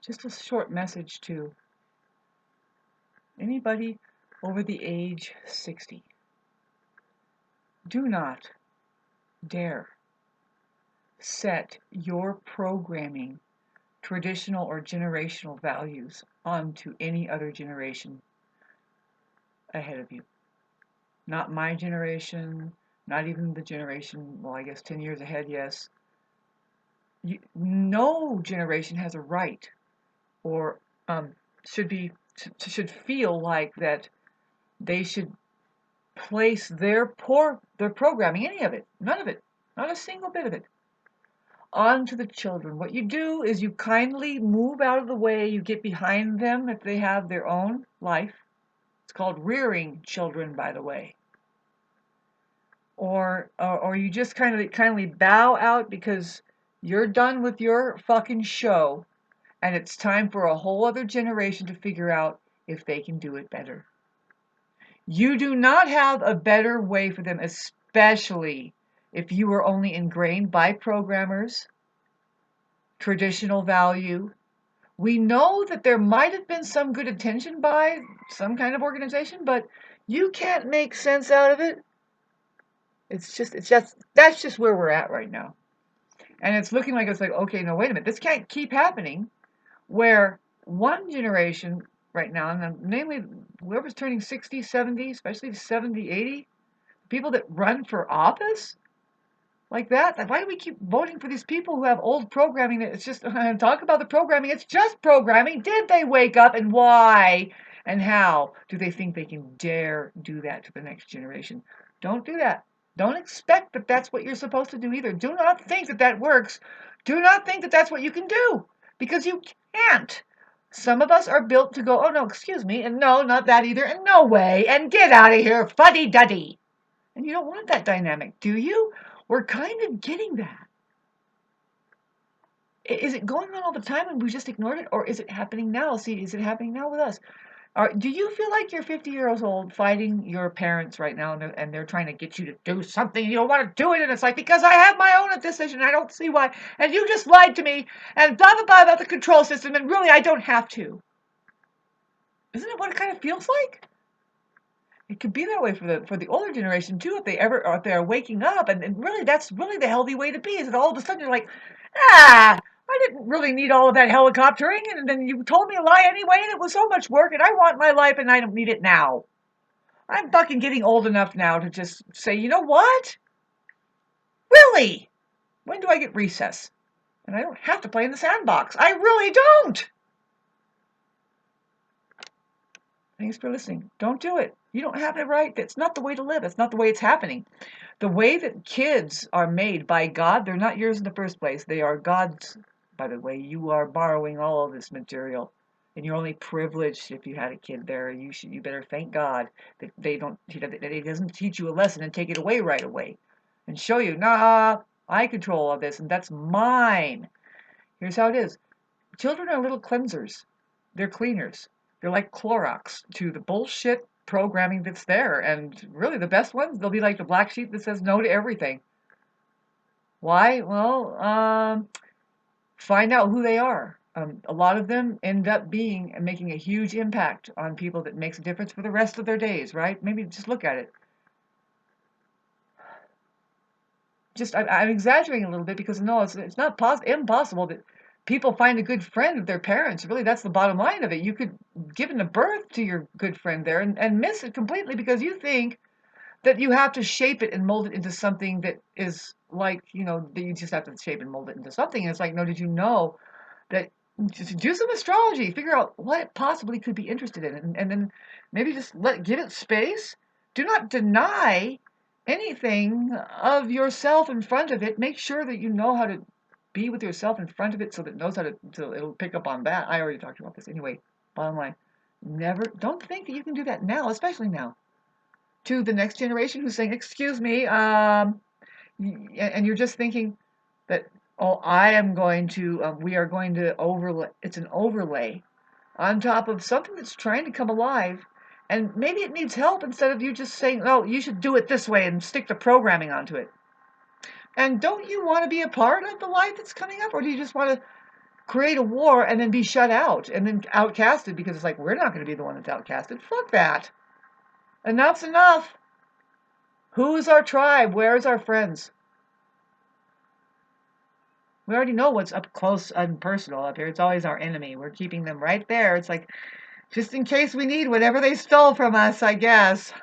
Just a short message to anybody over the age 60. Do not dare set your programming, traditional or generational values onto any other generation ahead of you. Not my generation, not even the generation, well, I guess 10 years ahead, yes. No generation has a right or should be should feel like that they should place their programming, any of it, none of it, not a single bit of it, onto the children. What you do is you kindly move out of the way, you get behind them if they have their own life. It's called rearing children, by the way. Or you just kindly bow out because you're done with your fucking show and it's time for a whole other generation to figure out if they can do it better. You do not have a better way for them, especially if you were only ingrained by programmers, traditional value. We know that there might have been some good intention by some kind of organization, but you can't make sense out of it. That's just where we're at right now. And it's looking like it's like, okay, no, wait a minute. This can't keep happening where one generation right now, and namely whoever's turning 60, 70, especially 70, 80, people that run for office like that, why do we keep voting for these people who have old programming that it's just, talk about the programming, it's just programming. Did they wake up, and why and how do they think they can dare do that to the next generation? Don't do that. Don't expect that that's what you're supposed to do either. Do not think that that works. Do not think that that's what you can do, because you can't. Some of us are built to go, oh no, excuse me, and no, not that either, and no way, and get out of here, fuddy-duddy. And you don't want that dynamic, do you? We're kind of getting that. Is it going on all the time and we just ignored it? Or is it happening now? See, is it happening now with us? Do you feel like you're 50 years old fighting your parents right now and they're trying to get you to do something you don't want to do it? And it's like, because I have my own decision, I don't see why. And you just lied to me and blah, blah, blah about the control system. And really, I don't have to. Isn't it what it kind of feels like? It could be that way for the older generation too, if they are waking up, and really that's really the healthy way to be. Is that all of a sudden you're like, I didn't really need all of that helicoptering, and then you told me a lie anyway, and it was so much work, and I want my life, and I don't need it now. I'm fucking getting old enough now to just say, you know what? Really? When do I get recess? And I don't have to play in the sandbox. I really don't. Thanks for listening. Don't do it. You don't have it right. That's not the way to live. That's not the way it's happening. The way that kids are made by God, they're not yours in the first place. They are God's. By the way, you are borrowing all of this material, and you're only privileged if you had a kid there. You better thank God that that he doesn't teach you a lesson and take it away right away, and show you, nah, I control all this, and that's mine. Here's how it is. Children are little cleansers. They're cleaners. They're like Clorox to the bullshit programming that's there. And really, the best ones, they'll be like the black sheep that says no to everything. Why? Well, find out who they are. A lot of them end up being and making a huge impact on people that makes a difference for the rest of their days, right? Maybe just look at it. I'm exaggerating a little bit because no, it's not impossible that people find a good friend of their parents. Really, that's the bottom line of it. You could give a birth to your good friend there and miss it completely because you think that you have to shape it and mold it into something that is like, that you just have to shape and mold it into something. And it's like, no, did you know that just do some astrology, figure out what it possibly could be interested in, and then maybe just give it space. Do not deny anything of yourself in front of it. Make sure that you know how to be with yourself in front of it so that it knows how to, so it'll pick up on that. I already talked about this anyway. Bottom line, don't think that you can do that now, especially now. To the next generation who's saying, excuse me, and you're just thinking that, oh, we are going to overlay, it's an overlay on top of something that's trying to come alive. And maybe it needs help instead of you just saying, oh, you should do it this way and stick the programming onto it. And don't you want to be a part of the life that's coming up? Or do you just want to create a war and then be shut out and then outcasted because it's like, we're not going to be the one that's outcasted. Fuck that. Enough's enough. Who's our tribe? Where's our friends? We already know what's up close and personal up here. It's always our enemy. We're keeping them right there. It's like, just in case we need whatever they stole from us, I guess.